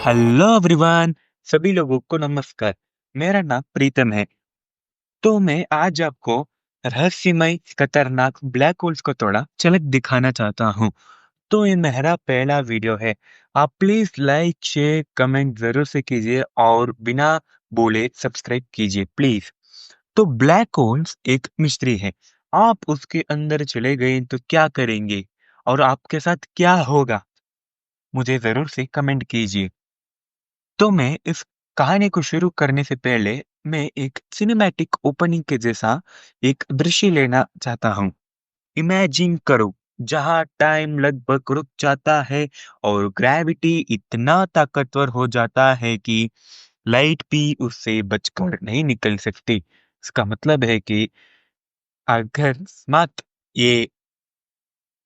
Hello everyone. सभी लोगों को नमस्कार। मेरा नाम प्रीतम है। तो मैं आज आपको रहस्यमय खतरनाक ब्लैक होल्स को थोड़ा झलक दिखाना चाहता हूँ। तो ये मेरा पहला वीडियो है। आप प्लीज लाइक शेयर कमेंट जरूर से कीजिए और बिना बोले सब्सक्राइब कीजिए प्लीज। तो ब्लैक होल्स एक मिस्ट्री है। आप उसके अंदर चले गए तो क्या करेंगे और आपके साथ क्या होगा, मुझे जरूर से कमेंट कीजिए। तो मैं इस कहानी को शुरू करने से पहले मैं एक सिनेमैटिक ओपनिंग के जैसा एक दृश्य लेना चाहता हूँ। इमेजिन करो जहाँ टाइम लगभग रुक जाता है और ग्रेविटी इतना ताकतवर हो जाता है कि लाइट भी उससे बचकर नहीं निकल सकती। इसका मतलब है कि अगर मत ये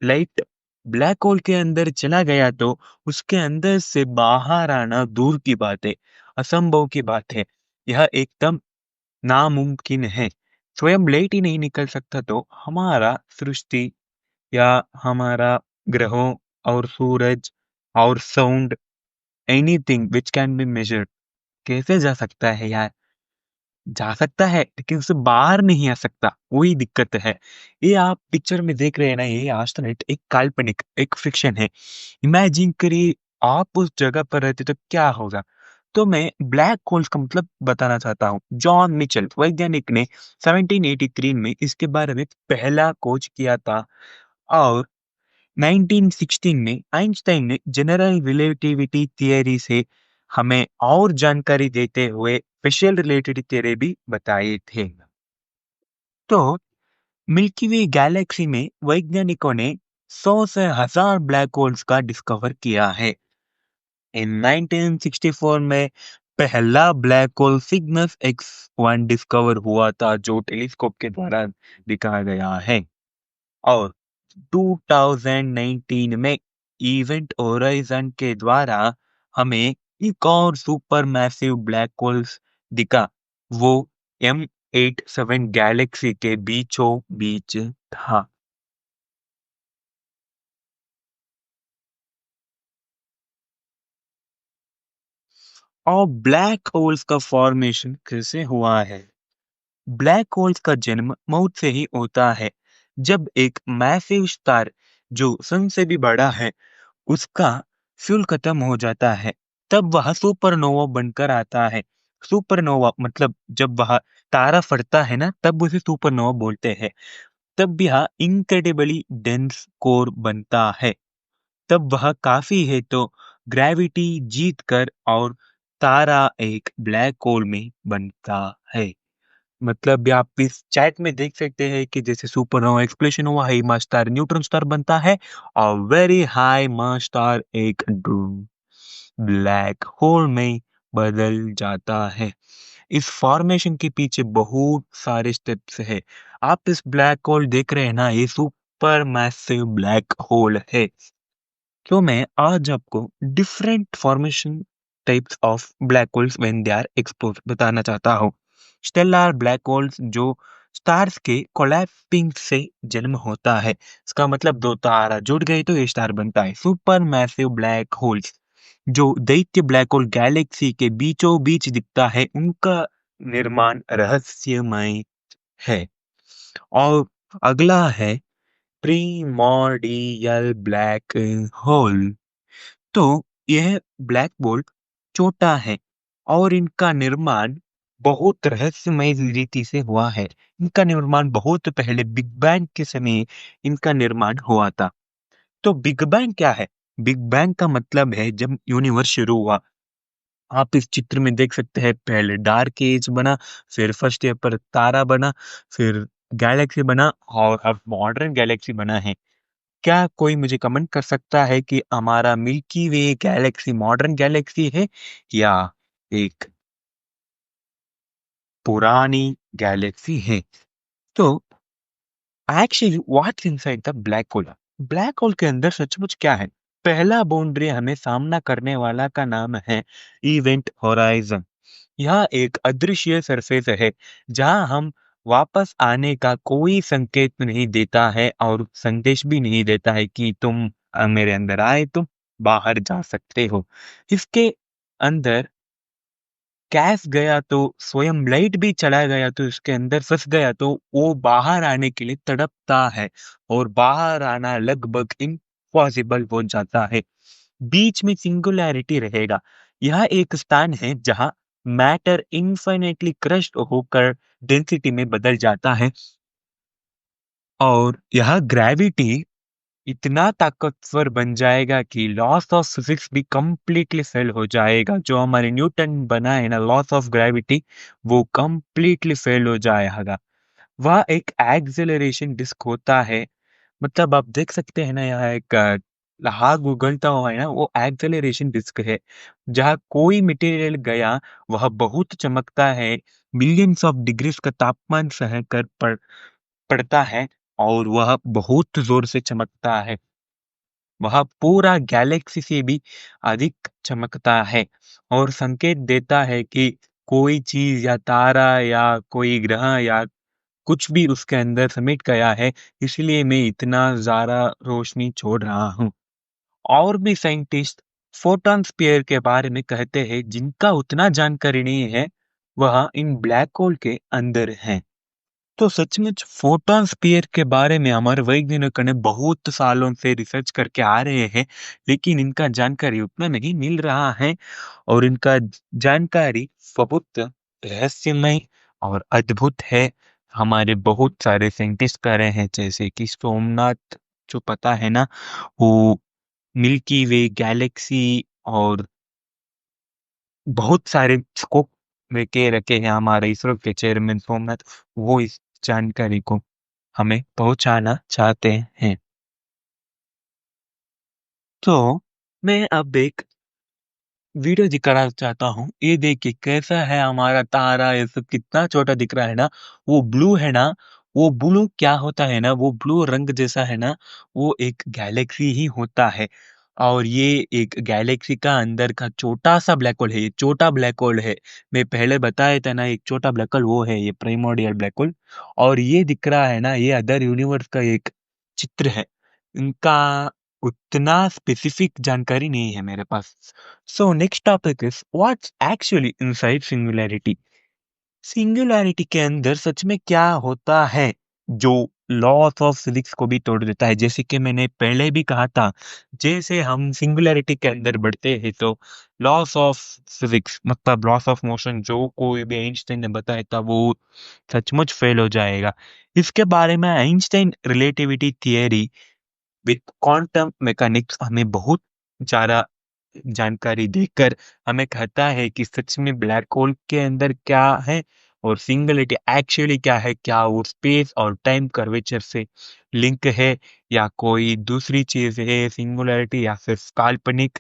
लाइट ब्लैक होल के अंदर चला गया तो उसके अंदर से बाहर आना दूर की बात है, असंभव की बात है। यह एकदम नामुमकिन है। स्वयं लाइट ही नहीं निकल सकता तो हमारा सृष्टि या हमारा ग्रहों और सूरज और sound anything which can be measured कैसे जा सकता है यार। जा सकता है लेकिन उससे बाहर नहीं आ सकता, वही दिक्कत है। ये आप पिक्चर में देख रहे हैं ना, ये एस्ट्रोनॉट एक काल्पनिक एक फिक्शन है। इमेजिन करिए आप उस जगह पर रहते तो क्या होगा। तो मैं ब्लैक होल्स का मतलब बताना चाहता हूँ। जॉन मिचेल वैज्ञानिक ने 1783 में इसके बारे में पहला खोज किया था और 1916 में आइंस्टाइन ने जनरल रिलेटिविटी थियरी से हमें और जानकारी देते हुए स्पेशल रिलेटिविटी थियरी भी बताए थे। तो मिल्की वे गैलेक्सी में वैज्ञानिकों ने 100 से 1000 ब्लैक होल्स का डिस्कवर किया है। इन 1964 में पहला black hole Cygnus X1 discover हुआ था जो टेलीस्कोप के द्वारा दिखाया गया है। और 2019 में इवेंट होराइजन के द्वारा हमें एक और सुपर मैसिव ब्लैक होल्स दिखा। वो M87 गैलेक्सी के बीचों बीच था। और ब्लैक होल्स का फॉर्मेशन कैसे हुआ है। ब्लैक होल्स का जन्म मौत से ही होता है। जब एक मैसिव स्टार जो सन से भी बड़ा है उसका फ्यूल खत्म हो जाता है, तब वह सुपरनोवा बनकर आता है। सुपरनोवा मतलब जब वह तारा फटता है ना, तब उसे सुपरनोवा बोलते हैं। तब यह इनक्रेडिबली डेंस कोर बनता है। तब वह काफी है तो ग्रेविटी जीत कर और तारा एक ब्लैक होल में बनता है। मतलब आप इस चैट में देख सकते हैं कि जैसे सुपरनोवा एक्सप्लोशन हुआ है, मास स्टार न्यूट्रॉन स्टार बनता है और वेरी हाई मास स्टार एक ब्लैक होल में बदल जाता है। इस फॉर्मेशन के पीछे बहुत सारे स्टेप्स है। आप इस ब्लैक होल देख रहे हैं ना, ये सुपर मैसिव ब्लैक होल है। तो मैं आज आपको different formation types of black holes when they are explode बताना चाहता हूँ। स्टेलर ब्लैक होल्स जो स्टार्स के कोलैप्सिंग से जन्म होता है। इसका मतलब दो तारा जुड़ गए तो ये स्टार बनता है। सुपर मैसिव ब्लैक होल्स जो दैत्य ब्लैक होल गैलेक्सी के बीचों बीच दिखता है, उनका निर्माण रहस्यमय है। और अगला है प्रीमॉर्डियल ब्लैक होल। तो यह ब्लैक बोल्ट छोटा है और इनका निर्माण बहुत रहस्यमय रीति से हुआ है। इनका निर्माण बहुत पहले बिग बैंग के समय इनका निर्माण हुआ था। तो बिग बैंग क्या है? बिग बैंग का मतलब है जब यूनिवर्स शुरू हुआ। आप इस चित्र में देख सकते हैं पहले डार्क एज बना, फिर फर्स्ट ईयर पर तारा बना, फिर गैलेक्सी बना और अब मॉडर्न गैलेक्सी बना है। क्या कोई मुझे कमेंट कर सकता है कि हमारा मिल्की वे गैलेक्सी मॉडर्न गैलेक्सी है या एक पुरानी गैलेक्सी है? तो actually what's inside the black hole? Black hole के अंदर सचमुच क्या है? पहला बाउंड्री हमें सामना करने वाला का नाम है इवेंट होराइजन। यह एक अदृश्य सरफेस है जहां हम वापस आने का कोई संकेत नहीं देता है और संदेश भी नहीं देता है कि तुम मेरे अंदर आए, तुम बाहर जा सकते हो। इसके अंदर गैस गया तो स्वयं लाइट भी चला गया तो उसके अंदर फँस गया तो वो बाहर आने के लिए तड़पता है और बाहर आना लगभग इम्पॉसिबल हो जाता है। बीच में सिंगुलैरिटी रहेगा। यह एक स्थान है जहाँ मैटर इन्फिनिटली क्रश्ड होकर डेंसिटी में बदल जाता है और यह ग्रेविटी इतना ताकतवर बन जाएगा कि लॉस ऑफ फिजिक्स भी कंप्लीटली फेल हो जाएगा। जो हमारे न्यूटन बना है ना लॉस ऑफ ग्रेविटी, वो कंप्लीटली फेल हो जाएगा। वह एक एक्सेलरेशन डिस्क होता है। मतलब आप देख सकते हैं ना यहाँ एक आग उगलता हुआ है ना वो एक्सेलरेशन डिस्क है। जहाँ कोई मटेरियल गया वह बहुत चमकता है। मिलियंस ऑफ डिग्रीज का तापमान सह कर पड़ता है और वह बहुत जोर से चमकता है। वह पूरा गैलेक्सी से भी अधिक चमकता है और संकेत देता है कि कोई चीज या तारा या कोई ग्रह या कुछ भी उसके अंदर समेट गया है, इसलिए मैं इतना ज़्यादा रोशनी छोड़ रहा हूँ। और भी साइंटिस्ट फोटॉन स्फीयर के बारे में कहते हैं जिनका उतना जानकारी नहीं है, वह इन ब्लैक होल के अंदर है। तो सचमुच फोटॉन स्फीयर के बारे में हमारे वैज्ञानिकों ने बहुत सालों से रिसर्च करके आ रहे हैं, लेकिन इनका जानकारी उतना नहीं मिल रहा है और इनका जानकारी बहुत रहस्यमय और अद्भुत है। हमारे बहुत सारे साइंटिस्ट कह रहे हैं जैसे कि सोमनाथ, जो पता है ना, वो मिल्की वे गैलेक्सी और बहुत सारे स्कोप में के रखे हैं हमारे इसरो के चेयरमैन सोमनाथ, वो इस जानकारी को हमें पहुंचाना चाहते हैं। तो मैं अब एक वीडियो दिखाना चाहता हूँ। ये देखिए कैसा है हमारा तारा, ये सब कितना छोटा दिख रहा है ना। वो ब्लू है ना, वो ब्लू क्या होता है ना, वो ब्लू रंग जैसा है ना, वो एक गैलेक्सी ही होता है। और ये एक गैलेक्सी का अंदर का छोटा सा ब्लैक होल है, ये छोटा ब्लैक होल है। मैं पहले बताया था ना एक छोटा ब्लैक होल वो है ये प्राइमोर्डियल ब्लैक होल। और ये दिख रहा है ना ये अदर यूनिवर्स का एक चित्र है। इनका उतना स्पेसिफिक जानकारी नहीं है मेरे पास। So next topic is what's actually inside singularity? Singularity के अंदर सच में क्या होता है जो लॉस ऑफ फिजिक्स को भी तोड़ देता है। जैसे कि मैंने पहले भी कहा था, जैसे हम सिंगुलैरिटी के अंदर बढ़ते हैं तो लॉस ऑफ फिजिक्स मतलब लॉस ऑफ मोशन जो कोई भी आइंस्टाइन ने बताया था वो सचमुच फेल हो जाएगा। इसके बारे में Einstein relativity theory with quantum mechanics हमें बहुत ज़्यादा जानकारी देकर हमें कहता है कि सच में ब्लैक होल के अंदर क्या है और सिंगुलरिटी एक्चुअली क्या है। क्या वो स्पेस और टाइम कर्वेचर से लिंक है या कोई दूसरी चीज है सिंगुलरिटी या फिर काल्पनिक।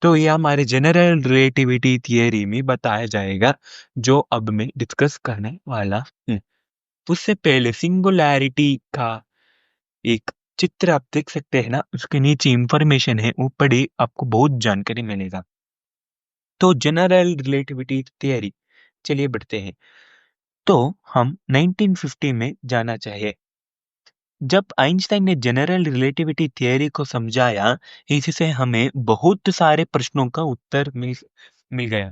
तो ये हमारे जनरल रिलेटिविटी थियरी में बताया जाएगा जो अब मैं डिस्कस करने वाला हूँ। उससे पहले सिंगुलैरिटी का एक चित्र आप देख सकते हैं ना, उसके नीचे इंफॉर्मेशन है, ऊपर ही आपको बहुत जानकारी मिलेगा। तो जनरल रिलेटिविटी थियरी, चलिए बढ़ते हैं। तो हम 1950 में जाना चाहिए जब आइंस्टाइन ने जनरल रिलेटिविटी थियरी को समझाया। इससे हमें बहुत सारे प्रश्नों का उत्तर मिल गया।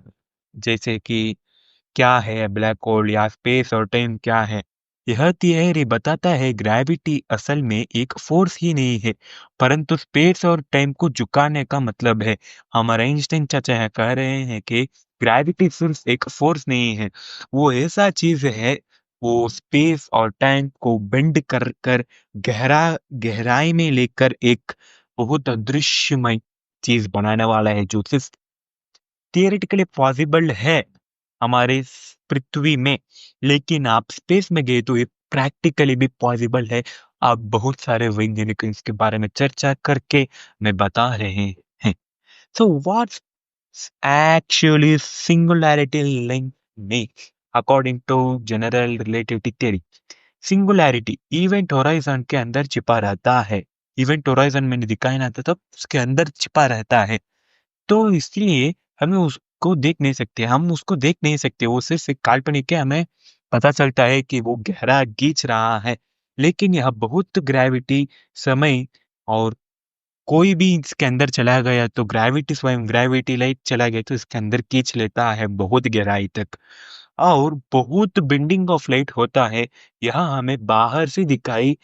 जैसे कि क्या है ब्लैक होल या स्पेस और टाइम क्या है। यह थियरी बताता है ग्रेविटी असल में एक फोर्स ही नहीं है परंतु स्पेस और टाइम को झुकाने का मतलब है। हमारे आइंस्टाइन चाचा है कह रहे हैं कि ग्रेविटी सिर्फ एक फोर्स नहीं है, वो ऐसा चीज है, वो स्पेस और टाइम को बेंड कर कर गहराई में लेकर एक बहुत अदृश्यमय चीज बनाने वाला है जो सिर्फ थियरेटिकली पॉसिबल है हमारे पृथ्वी में, लेकिन आप स्पेस में गए तो ये प्रैक्टिकली भी पॉसिबल है। आप बहुत सारे वैज्ञानिक इसके बारे में चर्चा करके मैं बता रहे हैं। So what's actually singularity link में according to general relativity theory. Singularity event horizon के अंदर छिपा रहता है। इवेंट होराइजन मैंने दिखाया ना था तब उसके अंदर छिपा रहता है। तो इसलिए हमें उसको देख नहीं सकते, हम उसको देख नहीं सकते, वो सिर्फ एक काल्पनिक है। हमें पता चलता है कि वो गहरा खींच रहा है, लेकिन यह बहुत ग्रेविटी, समय और कोई भी इसके अंदर चला गया तो ग्रेविटी स्वयं ग्रेविटी लाइट चला गया तो इसके अंदर खींच लेता है बहुत गहराई तक। और बहुत बेंडिंग ऑफ लाइट होता है। यह हमें बाहर से दिखाई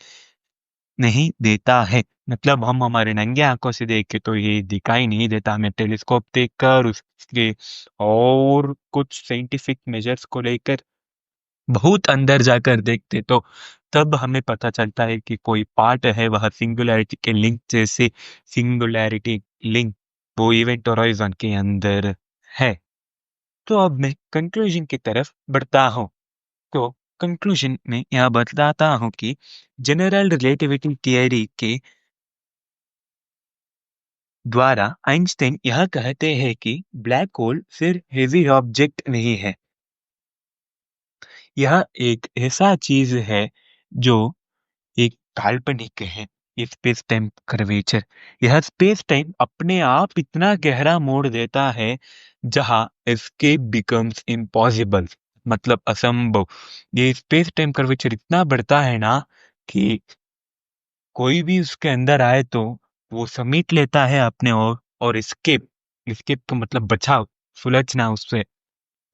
नहीं देता है। मतलब हम हमारे नंगे आंखों से देख के तो ये दिखाई नहीं देता। हमें टेलीस्कोप देखकर उसके और कुछ साइंटिफिक मेजर्स को लेकर बहुत अंदर जाकर देखते तो तब हमें पता चलता है कि कोई पार्ट है वह सिंगुलैरिटी के लिंक जैसे सिंगुलैरिटी लिंक वो इवेंट होराइजन के अंदर है। तो अब मैं कंक्लूजन की तरफ बढ़ता हूँ। तो कंक्लूजन में यह बताता हूँ कि जनरल रिलेटिविटी थियरी के द्वारा आइंस्टाइन यह कहते हैं कि ब्लैक होल सिर्फ हेवी ऑब्जेक्ट नहीं है। यह एक ऐसा चीज है जो एक काल्पनिक है। ये स्पेस टाइम कर्वेचर, यह स्पेस टाइम अपने आप इतना गहरा मोड़ देता है जहां एस्केप बिकम्स इम्पॉसिबल, मतलब असंभव। ये स्पेस टाइम कर्वेचर इतना बढ़ता है ना कि कोई भी उसके अंदर आए तो वो समेट लेता है अपने और एस्केप एस्केप का मतलब बचाव, सुलझना उससे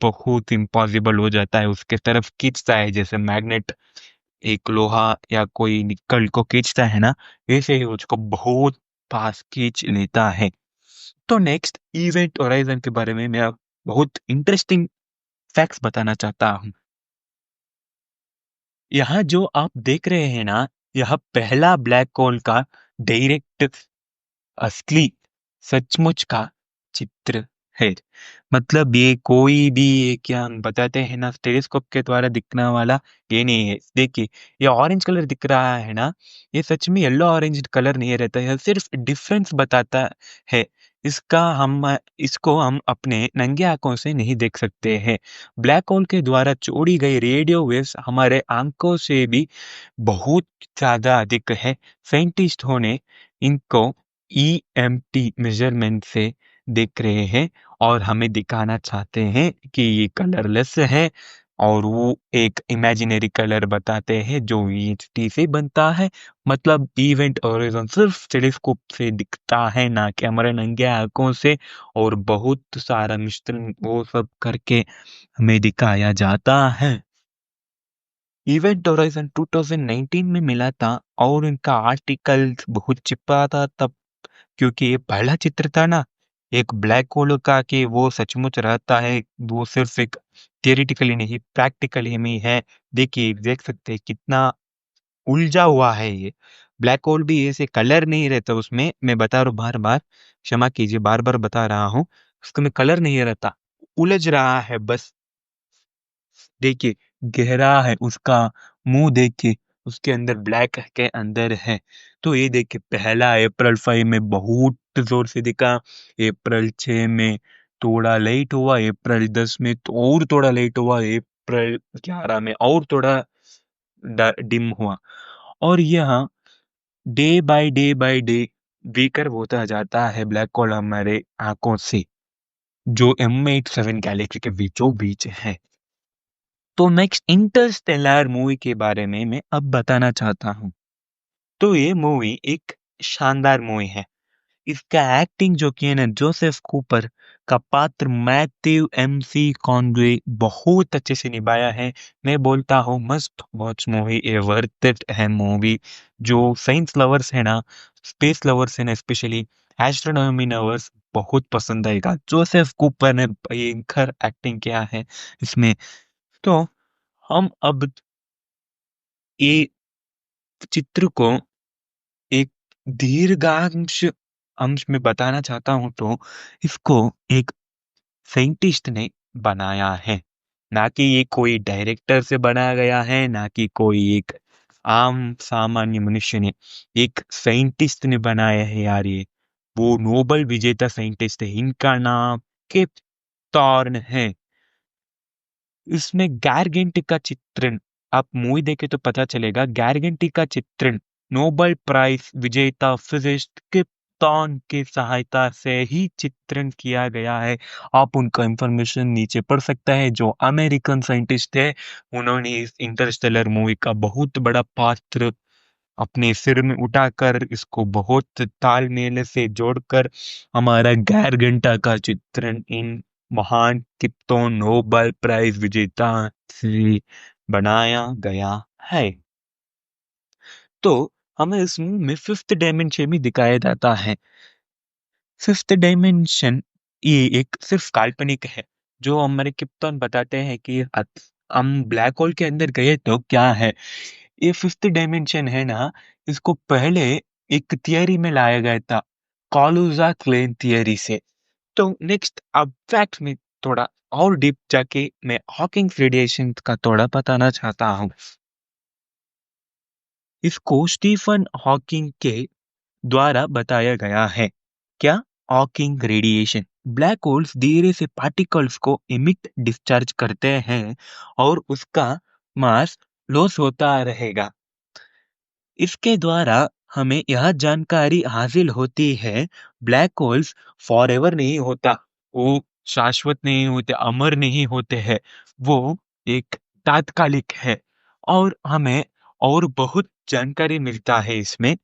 बहुत इम्पॉसिबल हो जाता है। उसके तरफ खींचता है जैसे मैग्नेट एक लोहा या कोई निकल को खींचता है ना, वैसे ही उसको बहुत पास खींच लेता है। तो नेक्स्ट इवेंट होराइजन के बारे में मैं अब बहुत इंटरेस्टिंग फैक्ट्स बताना चाहता हूँ। यहाँ जो आप देख रहे हैं ना, यह पहला ब्लैक होल का डायरेक्ट असली सचमुच का चित्र है। मतलब ये कोई भी ये क्या हम बताते हैं ना टेलीस्कोप के द्वारा दिखने वाला ये नहीं है। देखिए ये ऑरेंज कलर दिख रहा है ना, ये सच में येलो ऑरेंज कलर नहीं रहता है, सिर्फ डिफरेंस बताता है। इसको हम अपने नंगे आंखों से नहीं देख सकते हैं। ब्लैक होल के द्वारा छोड़ी गई रेडियो वेव्स हमारे आंखों से भी बहुत ज्यादा अधिक है। साइंटिस्टों ने इनको ईएमटी मेजरमेंट से देख रहे हैं और हमें दिखाना चाहते हैं कि ये कलरलेस है, और वो एक इमेजिनरी कलर बताते हैं जो ईएचटी से बनता है। मतलब इवेंट होराइजन सिर्फ टेलीस्कोप से दिखता है ना कि हमारे नंगे आंखों से, और बहुत सारा मिश्रण वो सब करके हमें दिखाया जाता है। इवेंट होराइजन 2019 में मिला था और इनका आर्टिकल बहुत छिपा था तब, क्योंकि ये पहला चित्र था ना एक ब्लैक होल का कि वो सचमुच रहता है, वो सिर्फ एक थियोरेटिकली नहीं प्रैक्टिकली में है। देखिए देख सकते हैं कितना उलझा हुआ है ये। ब्लैक होल भी ऐसे कलर नहीं रहता उसमें, मैं बता रहा हूँ बार बार, क्षमा कीजिए बार बार बता रहा हूँ, उसके में कलर नहीं रहता, उलझ रहा है बस। देखिए गहरा है उसका मुंह, देखिए उसके अंदर ब्लैक के अंदर है। तो ये देखिए पहला अप्रैल 5 में बहुत जोर से दिखा, अप्रैल 6 में थोड़ा लेट हुआ, अप्रैल 10 में तो और थोड़ा लेट हुआ, अप्रैल 11 में और थोड़ा डिम हुआ। और यह डे बाय डे वीकर होता जाता है ब्लैक होल हमारे आंखों से, जो M87 गैलेक्सी के बीचों बीच है। तो नेक्स्ट इंटरस्टेलर मूवी के बारे में मैं अब बताना चाहता हूँ। तो ये मूवी एक शानदार मूवी है। इसका एक्टिंग जो किया ना जोसेफ कूपर का पात्र मैथ्यू MC कॉनवे बहुत अच्छे से निभाया है। मैं बोलता हूँ must watch movie, A worth it है मूवी। जो साइंस लवर्स है ना, स्पेस लवर्स है ना, स्पेशली एस्ट्रोनॉमी लवर्स बहुत पसंद आएगा। जोसेफ कूपर ने भयंकर एक्टिंग किया है इसमें। तो हम अब ये चित्र को एक दीर्घांश अंश में बताना चाहता हूँ तो इसको एक साइंटिस्ट ने बनाया है, ना कि ये कोई डायरेक्टर से बनाया गया है, ना कि कोई एक आम सामान्य मनुष्य ने, एक साइंटिस्ट ने बनाया है यार। ये वो नोबेल विजेता साइंटिस्ट है, इनका नाम किप थॉर्न है। इसमें गारगेंटी का चित्रण, आप मूवी देखे तो पता चलेगा, गारगेंटी का चित्रण नोबेल प्राइज विजेता फिजिस्ट किप्टन की सहायता से ही चित्रण किया गया है। आप उनका इंफॉर्मेशन नीचे पढ़ सकता है, जो अमेरिकन साइंटिस्ट है। उन्होंने इस इंटरस्टेलर मूवी का बहुत बड़ा पात्र अपने सिर में उठाकर इसको बहुत तालमेल से जोड़कर हमारा गैर घंटा का चित्रण इन महान किप्टो नोबेल प्राइज विजेता से बनाया गया है। तो हमें इस मूवी में फिफ्थ डायमेंशन भी दिखाया जाता है। फिफ्थ डायमेंशन ये एक सिर्फ काल्पनिक है, जो हमारे किप्टन बताते हैं कि हम ब्लैक होल के अंदर गए तो क्या है। ये फिफ्थ डायमेंशन है ना, इसको पहले एक थियरी में लाया गया था, कॉलुजा क्लेन थियरी से। तो नेक्स्ट अब फैक्ट में थोड़ा और डीप जाके मैं हॉकिंग रेडिएशन का थोड़ा बताना चाहता हूँ। इसको स्टीफन हॉकिंग के द्वारा बताया गया है। क्या? Hawking radiation. ब्लैक होल्स धीरे से पार्टिकल्स को इमिट डिस्चार्ज करते हैं और उसका मास लॉस होता रहेगा। इसके द्वारा हमें यह जानकारी हासिल होती है, ब्लैक होल्स फॉरएवर नहीं होता, वो शाश्वत नहीं होते, अमर नहीं होते हैं, वो एक तात्कालिक है। और हमें और बहुत जानकारी मिलता है इसमें,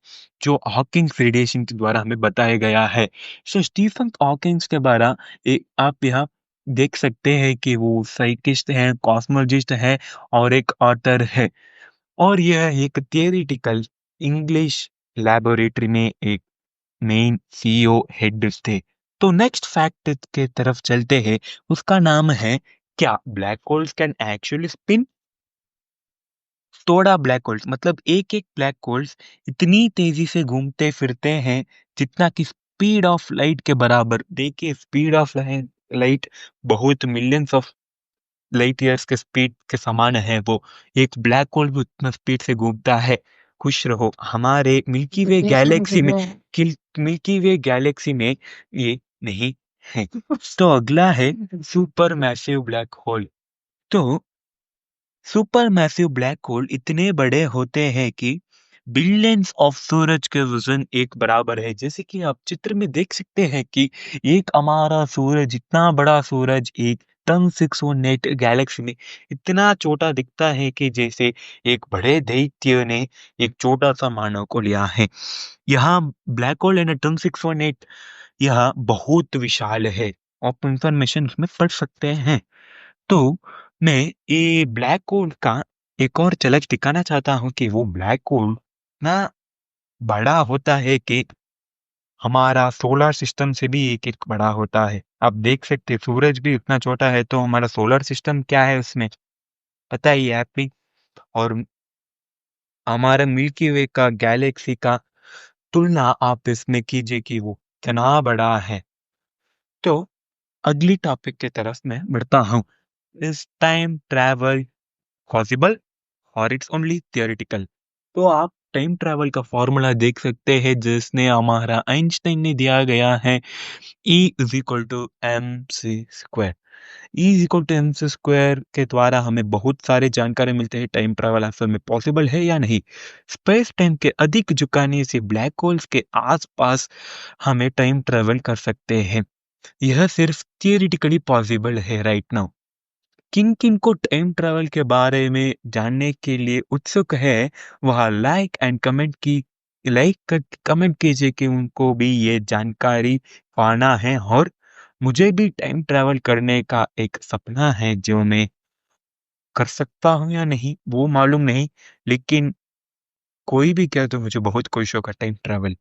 जो हॉकिंग रेडिएशन के द्वारा हमें बताया गया है। सो स्टीफन हॉकिंग के बारे आप यहाँ देख सकते हैं कि वो साइंटिस्ट हैं, कॉस्मोलॉजिस्ट हैं और एक ऑथर है। और यह एक थियोरेटिकल इंग्लिश लैबोरेटरी में एक मेन सीईओ हेड थे। तो नेक्स्ट फैक्ट के तरफ चलते हैं, उसका नाम है, क्या black holes can actually spin? थोड़ा ब्लैक होल्स मतलब एक एक ब्लैक होल्स इतनी तेजी से घूमते फिरते हैं जितना कि स्पीड ऑफ लाइट के बराबर। देखिए स्पीड ऑफ लाइट बहुत मिलियंस ऑफ लाइट ईयर्स के स्पीड के समान है वो। एक ब्लैक होल भी उतना स्पीड से घूमता है। खुश रहो, हमारे मिल्की वे गैलेक्सी में ये नहीं है। तो अगला है सुपर मैसिव ब्लैक होल। तो सुपर मैसिव ब्लैक होल इतने बड़े होते हैं कि बिलियंस ऑफ सूरज के वजन एक बराबर है। जैसे कि आप चित्र में देख सकते हैं कि एक हमारा सूरज, इतना बड़ा सूरज एक टन 618 गैलेक्सी में इतना छोटा दिखता है कि जैसे एक बड़े दैत्य ने एक छोटा सा मानव को लिया है। यहाँ ब्लैक होल है टन 618, यह बहुत विशाल है। आप इंफॉर्मेशन उसमें पढ़ सकते हैं। तो मैं ये ब्लैक होल का एक और झलक दिखाना चाहता हूँ कि वो ब्लैक होल ना बड़ा होता है कि हमारा सोलर सिस्टम से भी एक बड़ा होता है। आप देख सकते हैं सूरज भी उतना छोटा है, तो हमारा सोलर सिस्टम क्या है उसमें, पता ही है आप भी। और हमारा मिल्की वे का गैलेक्सी का तुलना आप इसमें कीजिए कि वो कितना बड़ा है। तो अगली टॉपिक की तरफ मैं बढ़ता हूँ। इस टाइम ट्रैवल पॉसिबल और इट्स ओनली थियोरेटिकल। तो आप टाइम ट्रैवल का फॉर्मूला देख सकते हैं, जिसने हमारा आइंस्टाइन ने दिया गया है, E is equal to m c square. E is equal to m c square के द्वारा हमें बहुत सारे जानकारी मिलते हैं टाइम ट्रैवल असल में पॉसिबल है या नहीं। स्पेस टाइम के अधिक झुकाने से ब्लैक होल्स के आसपास हमें टाइम ट्रैवल कर सकते हैं। यह सिर्फ थियोरिटिकली पॉसिबल है राइट नाउ। किन किन को टाइम ट्रैवल के बारे में जानने के लिए उत्सुक है, वह लाइक कमेंट कीजिए कि उनको भी ये जानकारी पाना है। और मुझे भी टाइम ट्रैवल करने का एक सपना है, जो मैं कर सकता हूँ या नहीं वो मालूम नहीं, लेकिन कोई भी कहे तो मुझे बहुत खुश होगा टाइम ट्रैवल।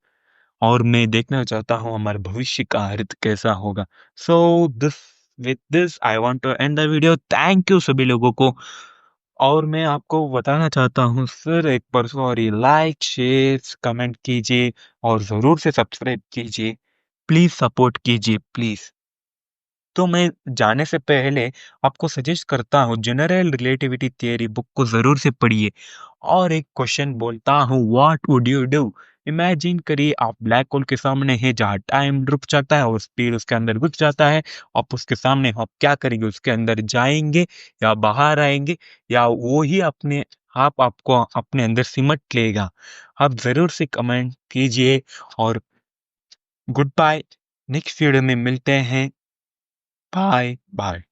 और मैं देखना चाहता हूँ हमारे भविष्य का अर्थ कैसा होगा। So this with this I want to end the video. Thank you सभी लोगों को। और मैं आपको बताना चाहता हूँ फिर एक बार, सॉरी, लाइक शेयर कमेंट कीजिए और ज़रूर से सब्सक्राइब कीजिए। प्लीज़ सपोर्ट कीजिए प्लीज़। तो मैं जाने से पहले आपको सजेस्ट करता हूँ जनरल रिलेटिविटी थियरी बुक को ज़रूर से पढ़िए। और एक क्वेश्चन बोलता हूँ, what would you do? Imagine करिए आप ब्लैक होल के सामने है, जहाँ टाइम रुक जाता है और स्पीड उसके अंदर घुस जाता है। आप उसके सामने आप क्या करेंगे? उसके अंदर जाएंगे या बाहर आएंगे, या वो ही अपने आप आपको अपने अंदर सिमट लेगा? आप ज़रूर से कमेंट कीजिए। और गुड बाय, नेक्स्ट वीडियो में मिलते हैं। Bye bye.